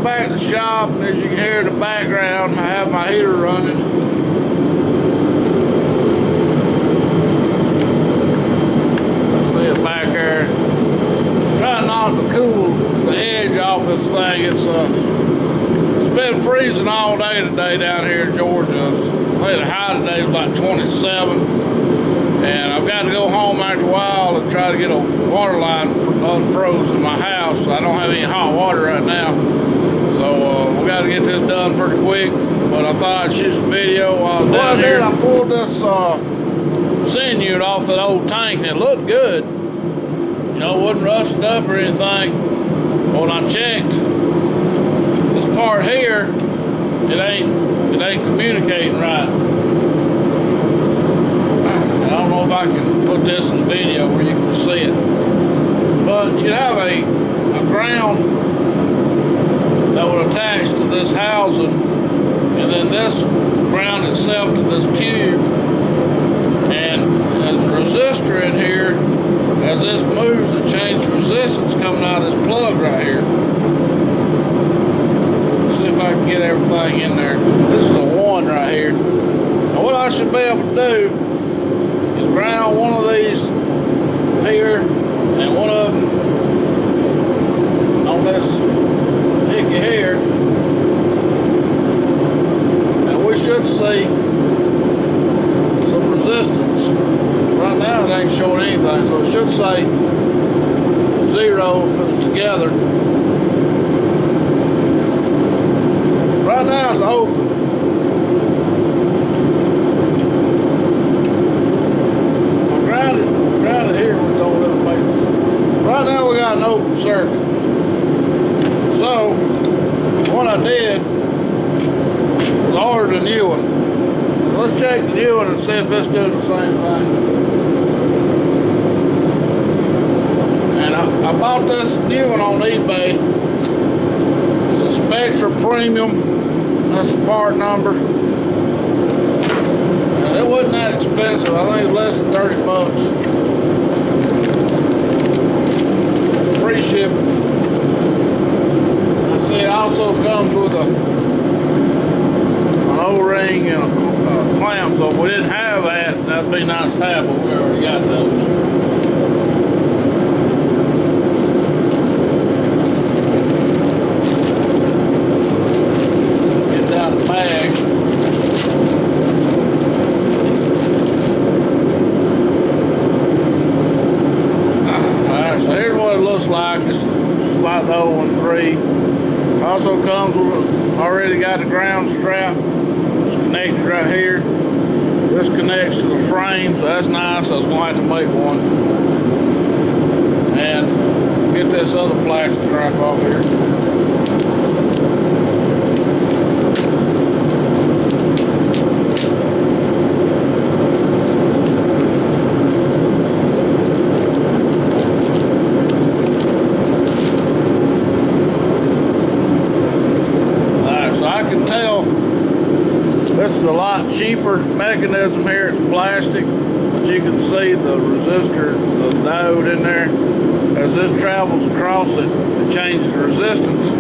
back to the shop, and as you can hear in the background, I have my heater running. See it back there. Trying not to cool the edge off this thing. It's been freezing all day today down here in Georgia. I think the high today was like 27. And I've got to go home after a while and try to get a water line unfrozen in my house. I don't have any hot water right now. So we got to get this done pretty quick. But I thought I'd shoot some video while I was down here. I pulled this send unit off that old tank and it looked good. You know, it wasn't rusted up or anything. But when I checked this part here, it ain't communicating right. I don't know if I can put this in the video where you can see it. But you have a ground that would attach to this housing, and then this ground itself to this tube. And there's a resistor in here. As this moves, it changes resistance coming out of this plug right here. Let's see if I can get everything in there. This is a 1 right here. Now what I should be able to do is ground one of these here and one of them on this hickey here, and we should see some resistance. Right now it ain't showing anything, so it should say 0 if it was together. Right now it's open. Grounded here, we don't really make it. Right now we got an open circuit. So what I did was ordered a new one. Let's check the new one and see if it's doing the same thing. And I bought this new one on eBay. It's a Spectra Premium. That's the part number. And it wasn't that expensive. I think it was less than 30 bucks. Free shipping. I see it also comes with an O-ring and a clamp. So if we didn't have that, that'd be nice to have, but we already got those. Get out the bag. Alright, so here's what it looks like. It's like the 013. Also comes with, already got the ground strap. It's connected right here. This connects to the frame, so that's nice. I was going to have to make one. And get this other plastic crap off here. This is a lot cheaper mechanism here. It's plastic, but you can see the resistor, the diode in there. As this travels across it, it changes resistance.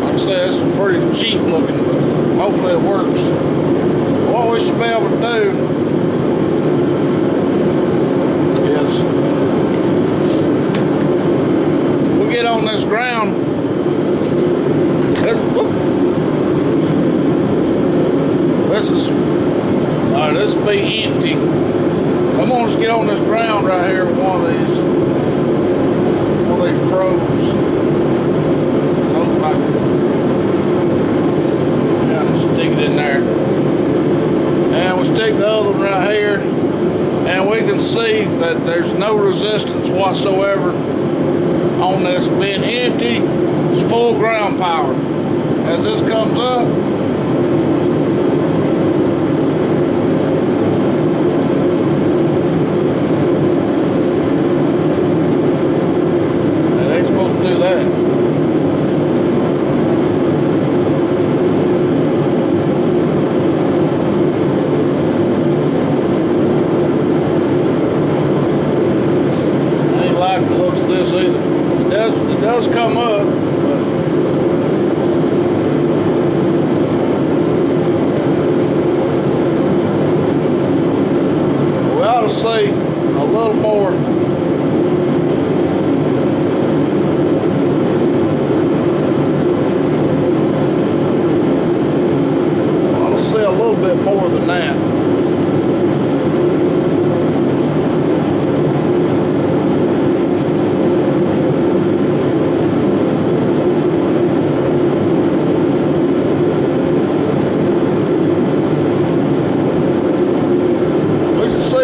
Like I say, this is pretty cheap looking, but hopefully it works. What we should be able to do is we get on this ground. This will be empty. I'm going to get on this ground right here with one of these probes. Hope I can stick it in there. And we stick the other one right here, and we can see that there's no resistance whatsoever on this. Being empty, it's full ground power. As this comes up, it does come up, but see a little more. I'll see a little bit more than that.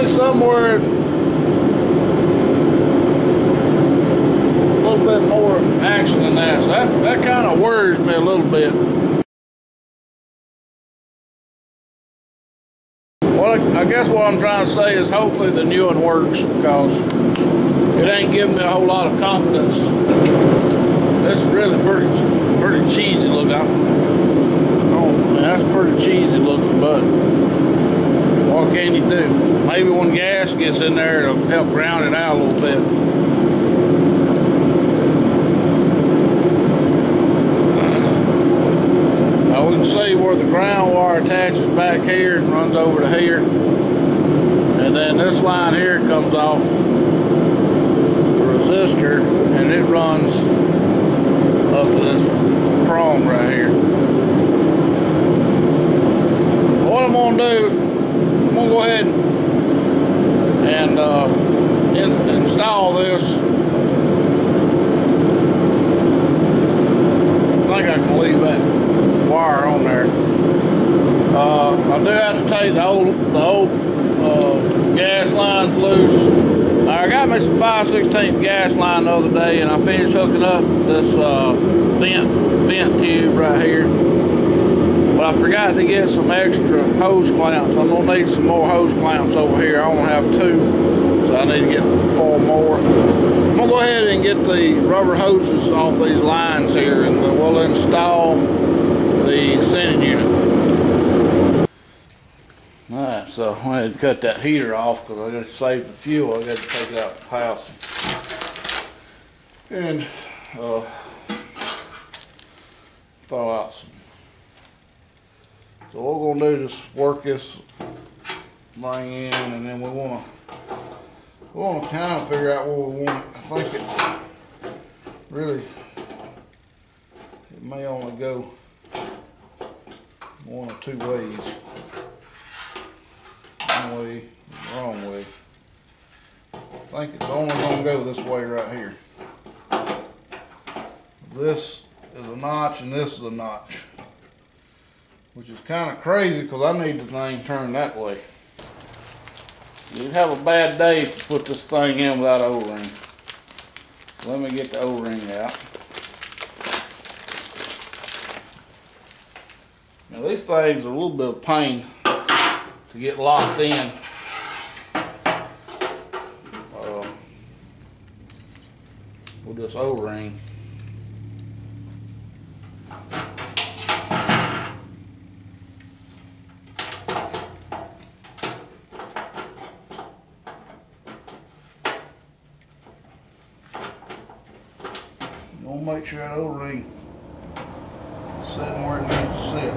Somewhere a little bit more action than that. So that kind of worries me a little bit. Well, I guess what I'm trying to say is hopefully the new one works, because it ain't giving me a whole lot of confidence. That's really pretty cheesy looking. Oh man, that's pretty cheesy looking, but what can you do? Maybe when gas gets in there, it'll help ground it out a little bit. Now we can see where the ground wire attaches back here and runs over to here. And then this line here comes off the resistor and it runs up to this prong right here. What I'm going to do, I'm going to go ahead and install this. I think I can leave that wire on there. I do have to take the old gas lines loose. I got me some 5/16 gas line the other day, and I finished hooking up this vent tube right here. But I forgot to get some extra hose clamps. I'm gonna need some more hose clamps over here. I only have 2, so I need to get 4 more. I'm gonna go ahead and get the rubber hoses off these lines here, and we'll install the sending unit. All right, so I had to cut that heater off because I got to save the fuel. I got to take it out of the house and thaw out some. So what we're gonna do is just work this thing in, and then we wanna kind of figure out where we want it. I think it really, it may only go one or 2 ways. One way, the wrong way. I think it's only gonna go this way right here. This is a notch and this is a notch, which is kind of crazy because I need the thing turned that way. You'd have a bad day if you put this thing in without an O-ring. Let me get the O-ring out. Now these things are a little bit of pain to get locked in. With this O-ring. Gonna make sure that O-ring is sitting where it needs to sit.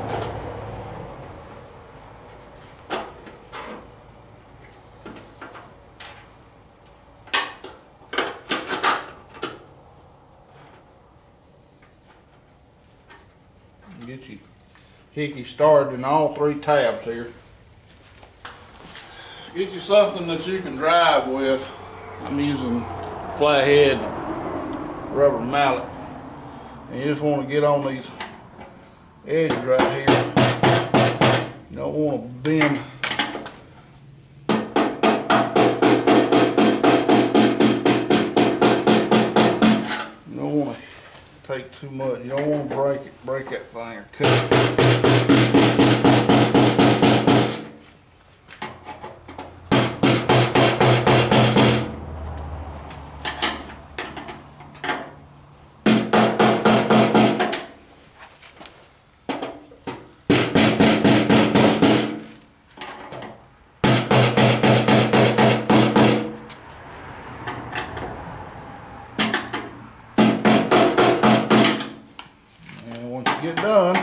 Get you hickey started in all 3 tabs here. Get you something that you can drive with. I'm using flathead rubber mallet, and you just want to get on these edges right here. You don't want to bend. You don't want to take too much. You don't want to break that thing or cut it. Get done,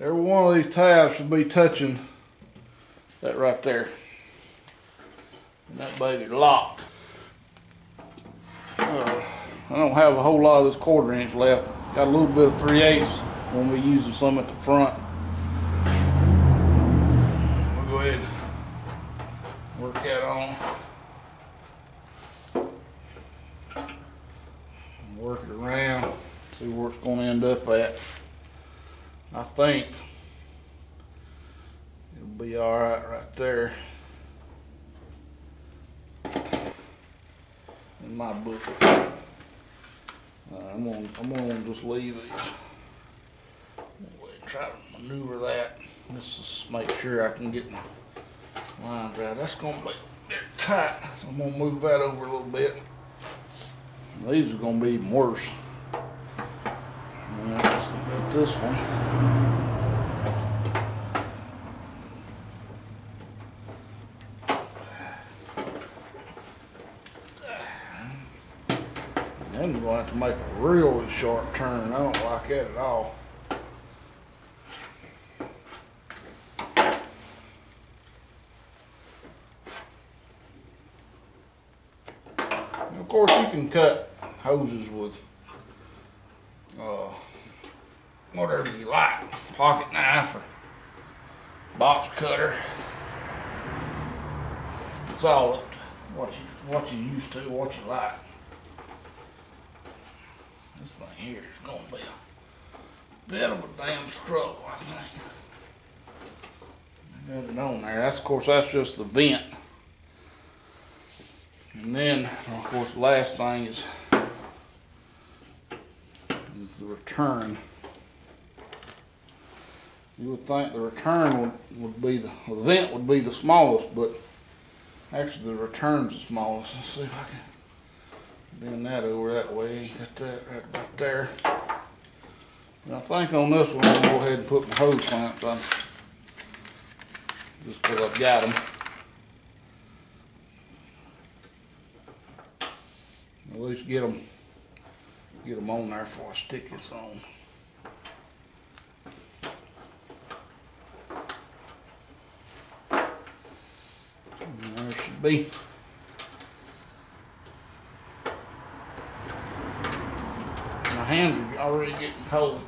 every one of these tabs should be touching That right there. And that baby's locked. I don't have a whole lot of this 1/4 inch left. Got a little bit of 3/8. When we're using some at the front. We'll go ahead and work that on. Work it around, see where it's going to end up at. I think it'll be all right there in my book. I'm gonna just leave these. Try to maneuver that. Let's just make sure I can get the lines right. That's gonna be a bit tight. So I'm gonna move that over a little bit. These are gonna be even worse. Let's get this one. Then we're gonna have to make a really sharp turn. I don't like that at all. Of course, you can cut hoses with whatever you like, pocket knife or box cutter. It's all up to what you used to, what you like. This thing here is gonna be a bit of a damn struggle, I think. I got it on there. Of course, that's just the vent. And then, of course, the last thing is the return. You would think the return would be the vent would be the smallest, but actually the return's the smallest. Let's see if I can bend that over that way. Got that right about there. And I think on this one, I'm going to go ahead and put my hose clamps on, just because I've got them. At least get them on there before I stick this on. And there it should be. My hands are already getting cold.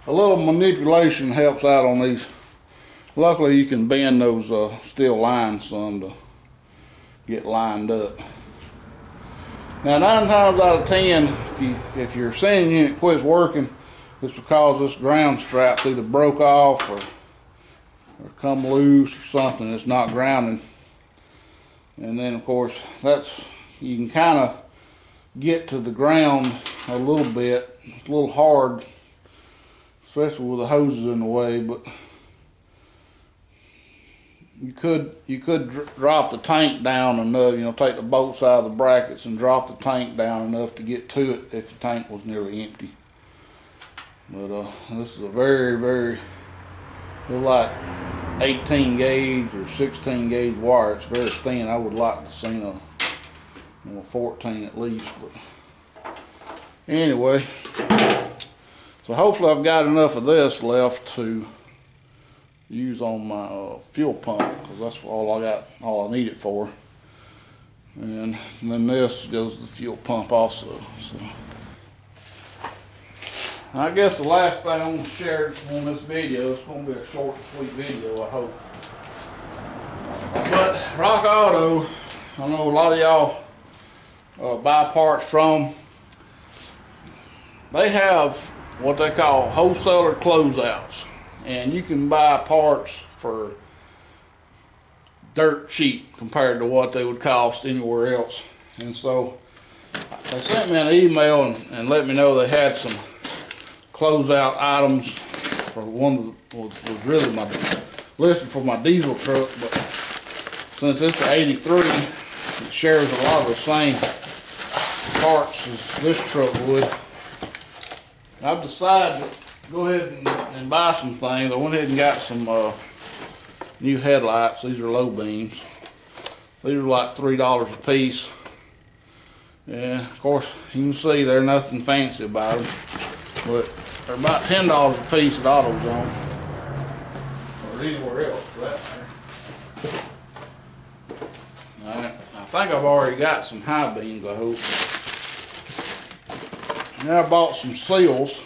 A little manipulation helps out on these. Luckily, you can bend those steel lines some to get lined up. Now, 9 times out of 10, if your sanding unit quits working, it's because this ground strap's either broke off or come loose or something. It's not grounding. And then, of course, you can kind of get to the ground a little bit. It's a little hard, especially with the hoses in the way, but you could drop the tank down enough, take the bolts out of the brackets and drop the tank down enough to get to it if the tank was nearly empty. But this is a very, very, like 18 gauge or 16 gauge wire. It's very thin. I would like to see a 14 at least. But anyway, so hopefully I've got enough of this left to use on my fuel pump, because that's all I need it for. And then this goes to the fuel pump also. So I guess the last thing I'm going to share on this video, it's going to be a short and sweet video, I hope. But Rock Auto, I know a lot of y'all buy parts from. They have what they call wholesaler closeouts. And you can buy parts for dirt cheap compared to what they would cost anywhere else. And so they sent me an email and let me know they had some closeout items for one that was really listed for my diesel truck. But since it's an 83, it shares a lot of the same parts as this truck would. I've decided to go ahead and buy some things. I went ahead and got some new headlights. These are low beams. These are like $3 a piece. And of course, you can see there's nothing fancy about them, but they're about $10 a piece at AutoZone, or anywhere else for that matter. Alright, I think I've already got some high beams, I hope. Now I bought some seals,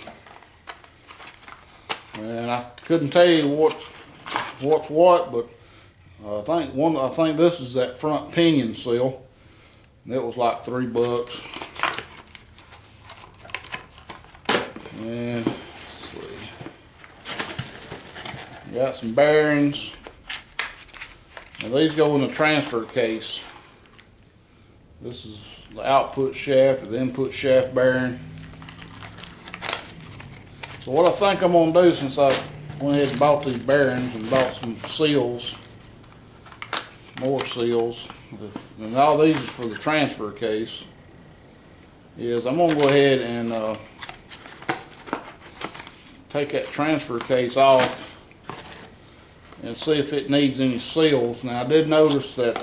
and I couldn't tell you what's what, but I think this is that front pinion seal. It was like $3. And let's see, got some bearings. Now these go in the transfer case. This is the output shaft, or the input shaft bearing. So what I think I'm gonna do, since I went ahead and bought these bearings and bought some seals, more seals, and all these is for the transfer case, is I'm gonna go ahead and take that transfer case off and see if it needs any seals. Now I did notice that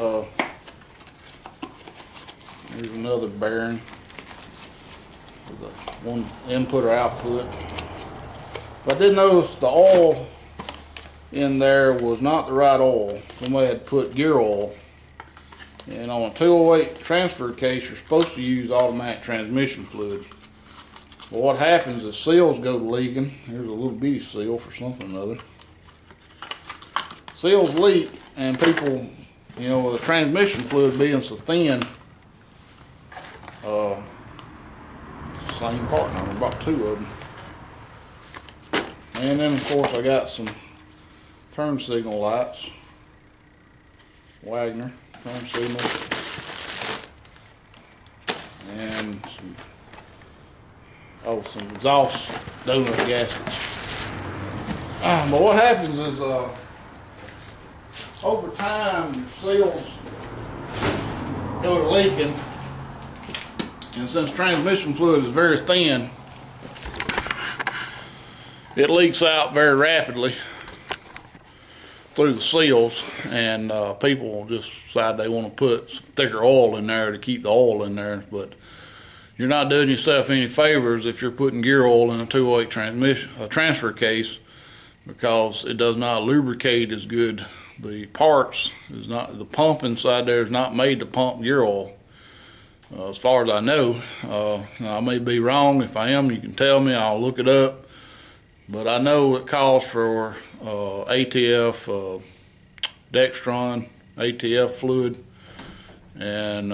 there's another bearing for the one input or output. But I did notice the oil in there was not the right oil. Somebody had put gear oil. And on a 208 transfer case, you're supposed to use automatic transmission fluid. Well, what happens is seals go to leaking. Here's a little bitty seal for something or other. Seals leak, and people, you know, with the transmission fluid being so thin, it's the same part number, about 2 of them. And then of course I got some turn signal lights, Wagner turn signal, and some exhaust donut gaskets. But what happens is over time your seals go to leaking, and since transmission fluid is very thin, it leaks out very rapidly through the seals, and people will just decide they want to put some thicker oil in there to keep the oil in there. But you're not doing yourself any favors if you're putting gear oil in a 208 transfer case, because it does not lubricate as good. The parts is not, the pump inside there is not made to pump gear oil, as far as I know. I may be wrong. If I am, you can tell me. I'll look it up. But I know it calls for ATF, Dextron, ATF fluid. And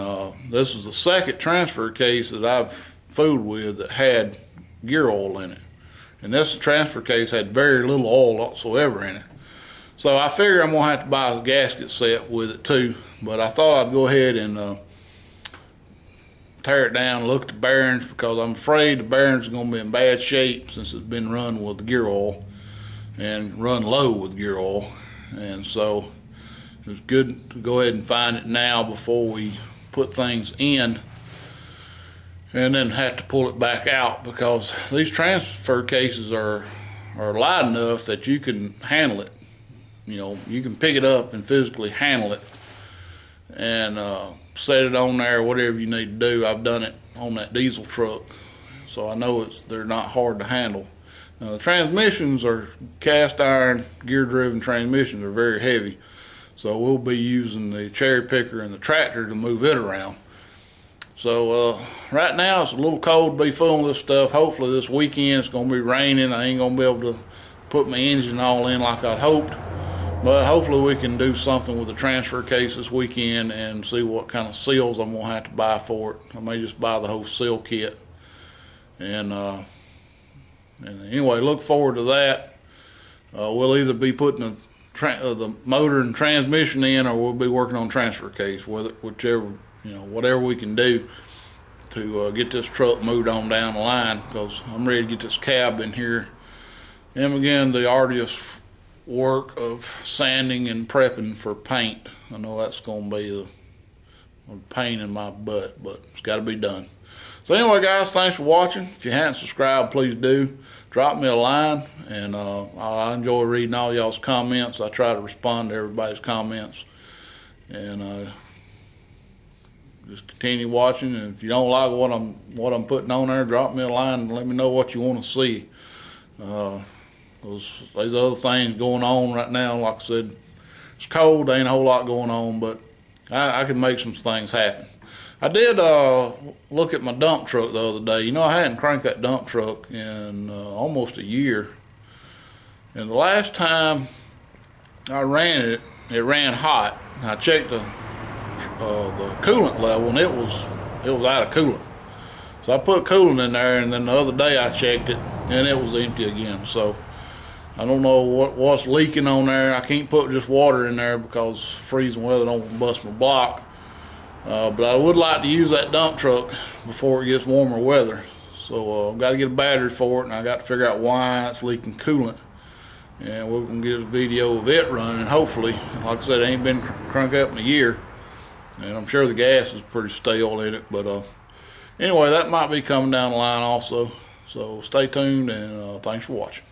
this is the second transfer case that I've fooled with that had gear oil in it. And this transfer case had very little oil whatsoever in it. So I figure I'm going to have to buy a gasket set with it too. But I thought I'd go ahead and tear it down and look at the bearings, because I'm afraid the bearings are going to be in bad shape since it's been run with the gear oil and run low with gear oil. And so it's good to go ahead and find it now before we put things in and then have to pull it back out, because these transfer cases are light enough that you can handle it. You know, you can pick it up and physically handle it and set it on there, whatever you need to do. I've done it on that diesel truck, so I know they're not hard to handle. Now, the transmissions are cast iron, gear driven transmissions, are very heavy, so we'll be using the cherry picker and the tractor to move it around. So right now it's a little cold to be fooling this stuff. Hopefully this weekend it's going to be raining. I ain't going to be able to put my engine all in like I'd hoped. But hopefully we can do something with the transfer case this weekend and see what kind of seals I'm going to have to buy for it. I may just buy the whole seal kit. And anyway, look forward to that. We'll either be putting the motor and transmission in, or we'll be working on transfer case, whichever, whatever we can do to get this truck moved on down the line, because I'm ready to get this cab in here. And again, the arduous work of sanding and prepping for paint. I know that's going to be a pain in my butt, but it's got to be done. So anyway, guys, thanks for watching. If you haven't subscribed, please do. Drop me a line, and I enjoy reading all y'all's comments. I try to respond to everybody's comments. And just continue watching. And if you don't like what I'm putting on there, drop me a line and let me know what you want to see. There's other things going on right now. Like I said, it's cold. There ain't a whole lot going on, but I can make some things happen. I did look at my dump truck the other day. You know, I hadn't cranked that dump truck in almost a year. And the last time I ran it, it ran hot. I checked the coolant level, and it was out of coolant. So I put coolant in there, and then the other day I checked it, and it was empty again. So I don't know what's leaking on there. I can't put just water in there because freezing weather don't bust my block. But I would like to use that dump truck before it gets warmer weather. So I've got to get a battery for it, and I got to figure out why it's leaking coolant. And we're going to get a video of it running, hopefully. Like I said, it ain't been cranked up in a year. And I'm sure the gas is pretty stale in it. But anyway, that might be coming down the line also. So stay tuned, and thanks for watching.